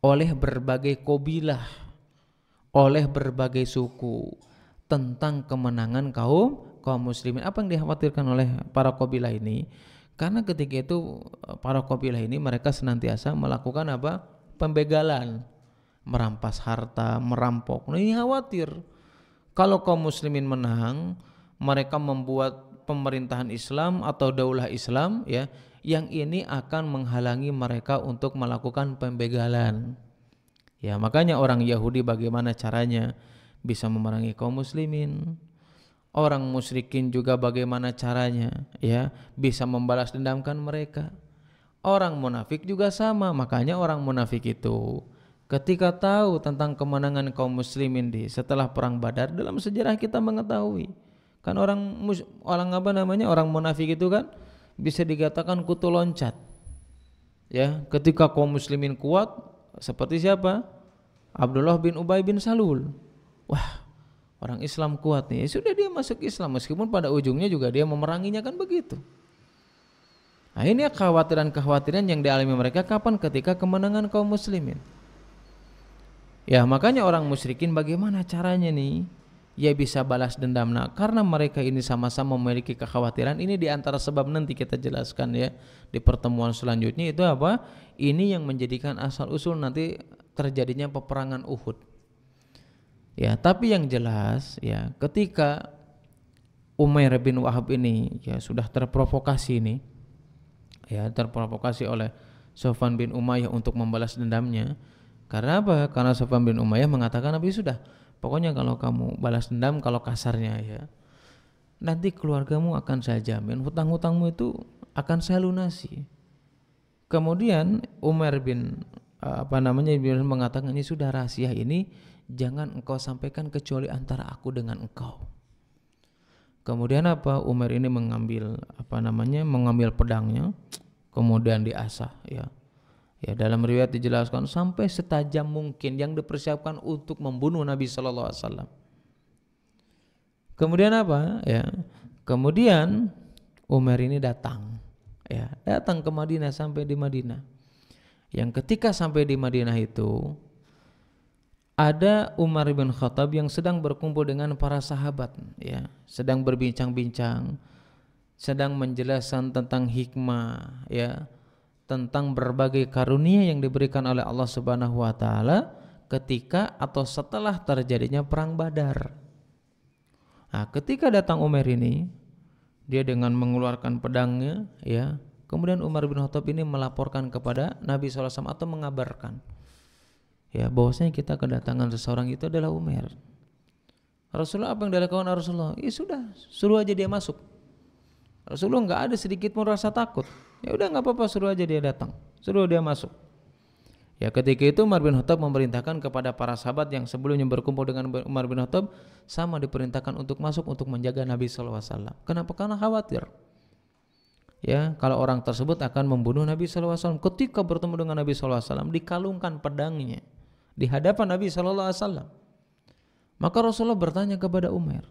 oleh berbagai kabilah, oleh berbagai suku tentang kemenangan kaum muslimin. Apa yang dikhawatirkan oleh para kabilah ini? Karena ketika itu para kabilah ini mereka senantiasa melakukan apa? Pembegalan, merampas harta, merampok. Nah, ini khawatir kalau kaum muslimin menang, mereka membuat pemerintahan Islam atau daulah Islam, ya, yang ini akan menghalangi mereka untuk melakukan pembegalan. Ya, makanya orang Yahudi bagaimana caranya bisa memerangi kaum muslimin. Orang musyrikin juga bagaimana caranya, ya, bisa membalas dendamkan mereka. Orang munafik juga sama. Makanya orang munafik itu ketika tahu tentang kemenangan kaum muslimin setelah perang Badar, dalam sejarah kita mengetahui kan orang munafik itu kan bisa dikatakan kutu loncat. Ya, ketika kaum muslimin kuat, seperti siapa? Abdullah bin Ubay bin Salul. Wah, orang Islam kuat nih. Sudah dia masuk Islam, meskipun pada ujungnya juga dia memeranginya, kan begitu. Nah, ini kekhawatiran yang dialami mereka kapan? Ketika kemenangan kaum muslimin. Ya, makanya orang musyrikin bagaimana caranya nih? Ya bisa balas dendam. Nah, karena mereka ini sama-sama memiliki kekhawatiran, ini diantara sebab nanti kita jelaskan ya di pertemuan selanjutnya itu apa? Ini yang menjadikan asal usul nanti terjadinya peperangan Uhud. Ya, tapi yang jelas ya ketika Umair bin Wahab ini ya sudah terprovokasi ini, ya terprovokasi oleh Safwan bin Umayyah untuk membalas dendamnya. Karena apa? Karena Safwan bin Umayyah mengatakan, Nabi sudah, pokoknya kalau kamu balas dendam, kalau kasarnya ya, nanti keluargamu akan saya jamin, hutang-hutangmu itu akan saya lunasi. Kemudian Umar bin mengatakan, ini sudah rahasia ini jangan engkau sampaikan kecuali antara aku dengan engkau. Kemudian apa? Umar ini mengambil mengambil pedangnya, kemudian diasah ya. Ya, dalam riwayat dijelaskan sampai setajam mungkin yang dipersiapkan untuk membunuh Nabi sallallahu alaihi wasallam. Kemudian apa? Ya. Kemudian Umar ini datang. Ya, datang ke Madinah, sampai di Madinah. Yang ketika sampai di Madinah itu ada Umar bin Khattab yang sedang berkumpul dengan para sahabat, ya, sedang berbincang-bincang, sedang menjelaskan tentang hikmah, ya, tentang berbagai karunia yang diberikan oleh Allah Subhanahu wa taala ketika atau setelah terjadinya perang Badar. Nah, ketika datang Umar ini, dia dengan mengeluarkan pedangnya, ya. Kemudian Umar bin Khattab ini melaporkan kepada Nabi SAW atau mengabarkan, ya, bahwasanya kita kedatangan seseorang itu adalah Umar. Rasulullah, apa yang dilakukan Rasulullah? Ya sudah, suruh aja dia masuk. Rasulullah nggak ada sedikit pun rasa takut. Ya udah, nggak apa-apa, suruh aja dia datang, suruh dia masuk. Ya, ketika itu Umar bin Khattab memerintahkan kepada para sahabat yang sebelumnya berkumpul dengan Umar bin Khattab, sama diperintahkan untuk masuk untuk menjaga Nabi SAW. Kenapa? Karena khawatir, ya, kalau orang tersebut akan membunuh Nabi SAW. Ketika bertemu dengan Nabi SAW, dikalungkan pedangnya di hadapan Nabi SAW. Maka Rasulullah bertanya kepada Umar,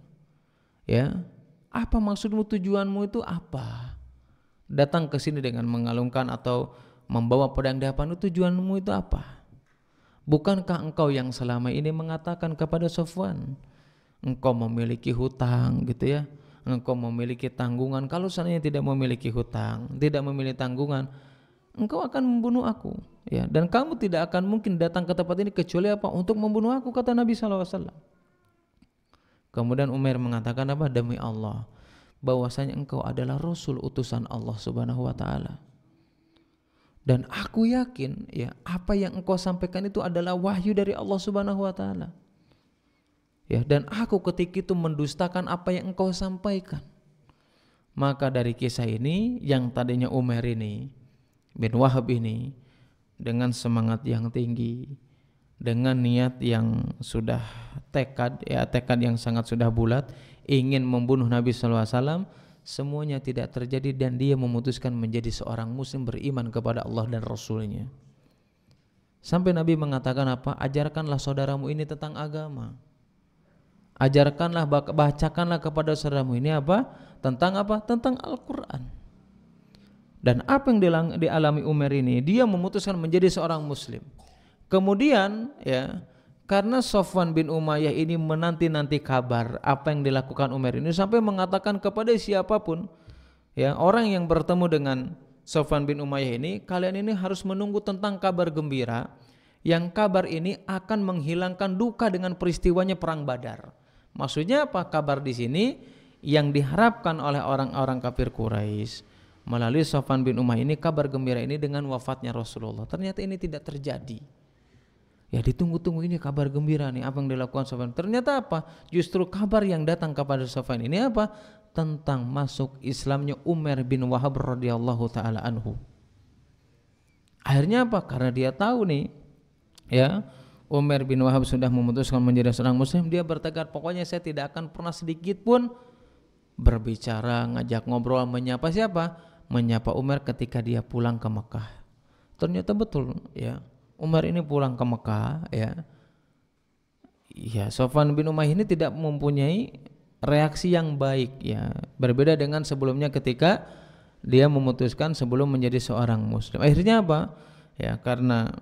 ya, apa maksudmu, tujuanmu itu apa? Datang ke sini dengan mengalungkan atau membawa pedang di hadapan, tujuanmu itu apa? Bukankah engkau yang selama ini mengatakan kepada Sofwan, engkau memiliki hutang, gitu ya, engkau memiliki tanggungan. Kalau seandainya tidak memiliki hutang, tidak memiliki tanggungan, engkau akan membunuh aku, ya, dan kamu tidak akan mungkin datang ke tempat ini kecuali apa? Untuk membunuh aku, kata Nabi SAW. Kemudian Umar mengatakan apa? Demi Allah, bahwasanya engkau adalah Rasul utusan Allah Subhanahu wa taala. Dan aku yakin, ya, apa yang engkau sampaikan itu adalah wahyu dari Allah Subhanahu wa taala. Ya, dan aku ketika itu mendustakan apa yang engkau sampaikan. Maka dari kisah ini, yang tadinya Umar ini bin Wahab ini dengan semangat yang tinggi, dengan niat yang sudah tekad yang sangat sudah bulat, ingin membunuh Nabi SAW, semuanya tidak terjadi dan dia memutuskan menjadi seorang muslim, beriman kepada Allah dan Rasulnya. Sampai Nabi mengatakan apa? Ajarkanlah saudaramu ini tentang agama. Ajarkanlah, bacakanlah kepada saudaramu ini apa? Tentang apa? Tentang Al-Quran. Dan apa yang dialami Umar ini, dia memutuskan menjadi seorang muslim. Kemudian, ya, karena Sofwan bin Umayyah ini menanti-nanti kabar apa yang dilakukan Umar ini, sampai mengatakan kepada siapapun, ya, orang yang bertemu dengan Sofwan bin Umayyah ini, kalian ini harus menunggu tentang kabar gembira, yang kabar ini akan menghilangkan duka dengan peristiwanya perang Badar. Maksudnya apa? Kabar di sini yang diharapkan oleh orang-orang kafir Quraisy melalui Sofwan bin Umayyah ini, kabar gembira ini dengan wafatnya Rasulullah. Ternyata ini tidak terjadi. Ya, ditunggu-tunggu ini kabar gembira nih, apa yang dilakukan Sofwan. Ternyata apa? Justru kabar yang datang kepada Sofwan ini apa? Tentang masuk Islamnya Umar bin Wahab radhiyallahu taala anhu. Akhirnya apa? Karena dia tahu nih, ya, Umar bin Wahab sudah memutuskan menjadi seorang muslim, dia bertekad, pokoknya saya tidak akan pernah sedikit pun berbicara, ngajak ngobrol, menyapa siapa? Menyapa Umar ketika dia pulang ke Mekah. Ternyata betul, ya, Umar ini pulang ke Mekah, ya. Ya, Sofwan bin Umayyah ini tidak mempunyai reaksi yang baik, ya. Berbeda dengan sebelumnya ketika dia memutuskan sebelum menjadi seorang muslim. Akhirnya apa? Ya, karena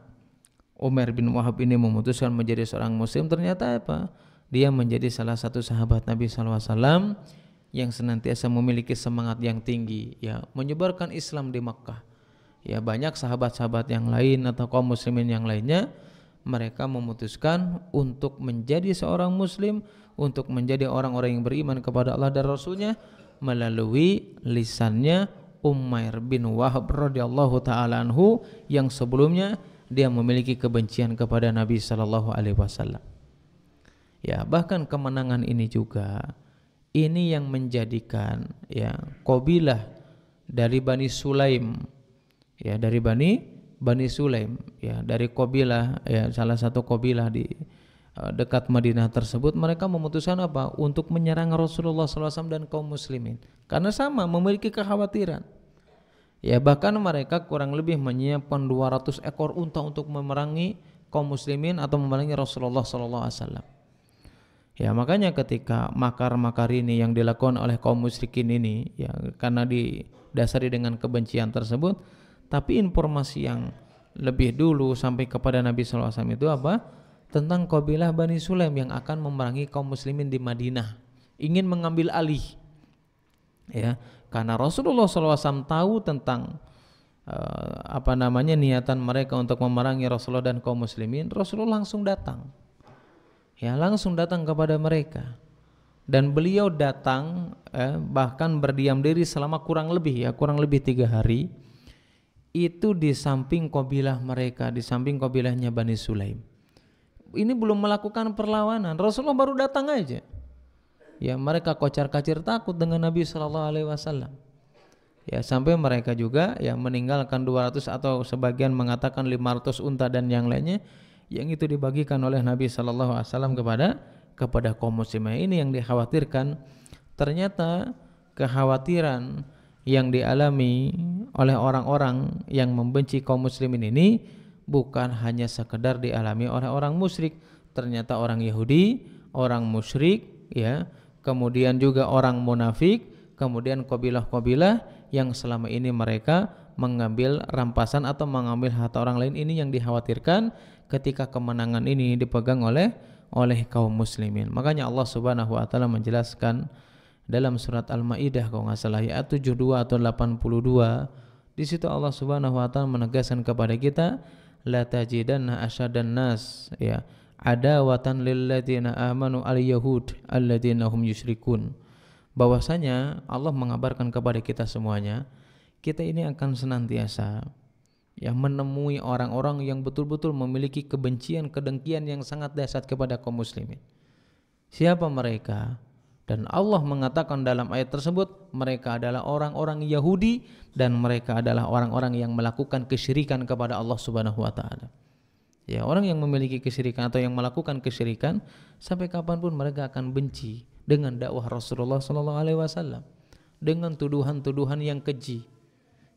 Umar bin Wahab ini memutuskan menjadi seorang muslim, ternyata apa? Dia menjadi salah satu sahabat Nabi SAW yang senantiasa memiliki semangat yang tinggi, ya, menyebarkan Islam di Makkah. Ya, banyak sahabat-sahabat yang lain atau kaum muslimin yang lainnya, mereka memutuskan untuk menjadi seorang muslim, untuk menjadi orang-orang yang beriman kepada Allah dan Rasulnya melalui lisannya Umair bin Wahab radhiyallahu taala anhu, yang sebelumnya dia memiliki kebencian kepada Nabi sallallahu alaihi wasallam. Ya, bahkan kemenangan ini juga ini yang menjadikan, ya, kabilah dari Bani Sulaim, ya, dari Bani Sulaim, ya, dari kabilah, ya, salah satu kabilah di dekat Madinah tersebut, mereka memutuskan apa? Untuk menyerang Rasulullah SAW dan kaum muslimin. Karena sama, memiliki kekhawatiran. Ya, bahkan mereka kurang lebih menyiapkan 200 ekor unta untuk memerangi kaum muslimin atau memerangi Rasulullah SAW. Ya, makanya ketika makar-makar ini yang dilakukan oleh kaum musyrikin ini, ya karena didasari dengan kebencian tersebut, tapi informasi yang lebih dulu sampai kepada Nabi SAW itu apa? Tentang kabilah Bani Sulaim yang akan memerangi kaum muslimin di Madinah, ingin mengambil alih. Ya, karena Rasulullah SAW tahu tentang niatan mereka untuk memerangi Rasulullah dan kaum muslimin, Rasulullah langsung datang. Ya, langsung datang kepada mereka. Dan beliau datang bahkan berdiam diri selama kurang lebih 3 hari. Itu di samping kabilah mereka, di samping kabilahnya Bani Sulaim. Ini belum melakukan perlawanan, Rasulullah baru datang aja. Ya, mereka kocar-kacir takut dengan Nabi SAW. Ya, sampai mereka juga yang meninggalkan 200 atau sebagian mengatakan 500 unta dan yang lainnya, yang itu dibagikan oleh Nabi SAW kepada kaum muslimin. Ini yang dikhawatirkan. Ternyata kekhawatiran yang dialami oleh orang-orang yang membenci kaum muslimin ini bukan hanya sekedar dialami oleh orang musyrik. Ternyata orang Yahudi, orang musyrik, ya, kemudian juga orang munafik, kemudian kabilah-kabilah yang selama ini mereka mengambil rampasan atau mengambil harta orang lain, ini yang dikhawatirkan ketika kemenangan ini dipegang oleh kaum muslimin. Makanya Allah Subhanahu wa taala menjelaskan dalam surat Al-Maidah kalau enggak salah ayat 72 atau 82, di situ Allah Subhanahu wa taala menegaskan kepada kita, la tajidanna asyadan nas, ya, adawatan lil ladzina amanu al-yahud alladzina hum yusyrikun. Bahwasanya Allah mengabarkan kepada kita semuanya, kita ini akan senantiasa yang menemui orang-orang yang betul-betul memiliki kebencian, kedengkian yang sangat dahsyat kepada kaum muslimin. Siapa mereka? Dan Allah mengatakan dalam ayat tersebut, mereka adalah orang-orang Yahudi dan mereka adalah orang-orang yang melakukan kesyirikan kepada Allah Subhanahu wa taala. Ya, orang yang memiliki kesyirikan atau yang melakukan kesyirikan, sampai kapanpun mereka akan benci dengan dakwah Rasulullah SAW, dengan tuduhan-tuduhan yang keji.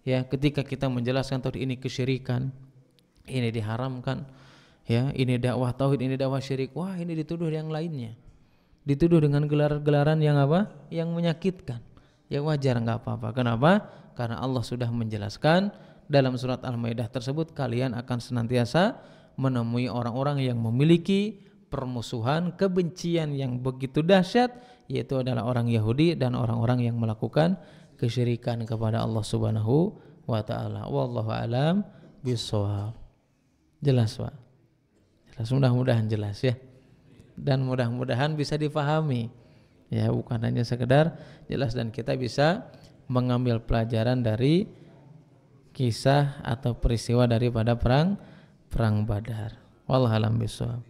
Ya, ketika kita menjelaskan tauhid ini kesyirikan, ini diharamkan, ya, ini dakwah tauhid, ini dakwah syirik, wah ini dituduh yang lainnya, dituduh dengan gelar-gelaran yang apa? Yang menyakitkan. Ya wajar, enggak apa-apa. Kenapa? Karena Allah sudah menjelaskan dalam surat Al-Maidah tersebut, kalian akan senantiasa menemui orang-orang yang memiliki permusuhan, kebencian yang begitu dahsyat, yaitu adalah orang Yahudi dan orang-orang yang melakukan kesyirikan kepada Allah Subhanahu wa taala. Wallahu a'lam bishawab. Jelas, Pak? Jelas, mudah-mudahan jelas ya. Dan mudah-mudahan bisa difahami. Ya, bukan hanya sekedar jelas dan kita bisa mengambil pelajaran dari kisah atau peristiwa daripada perang Badar. Wallahu a'lam bishawab.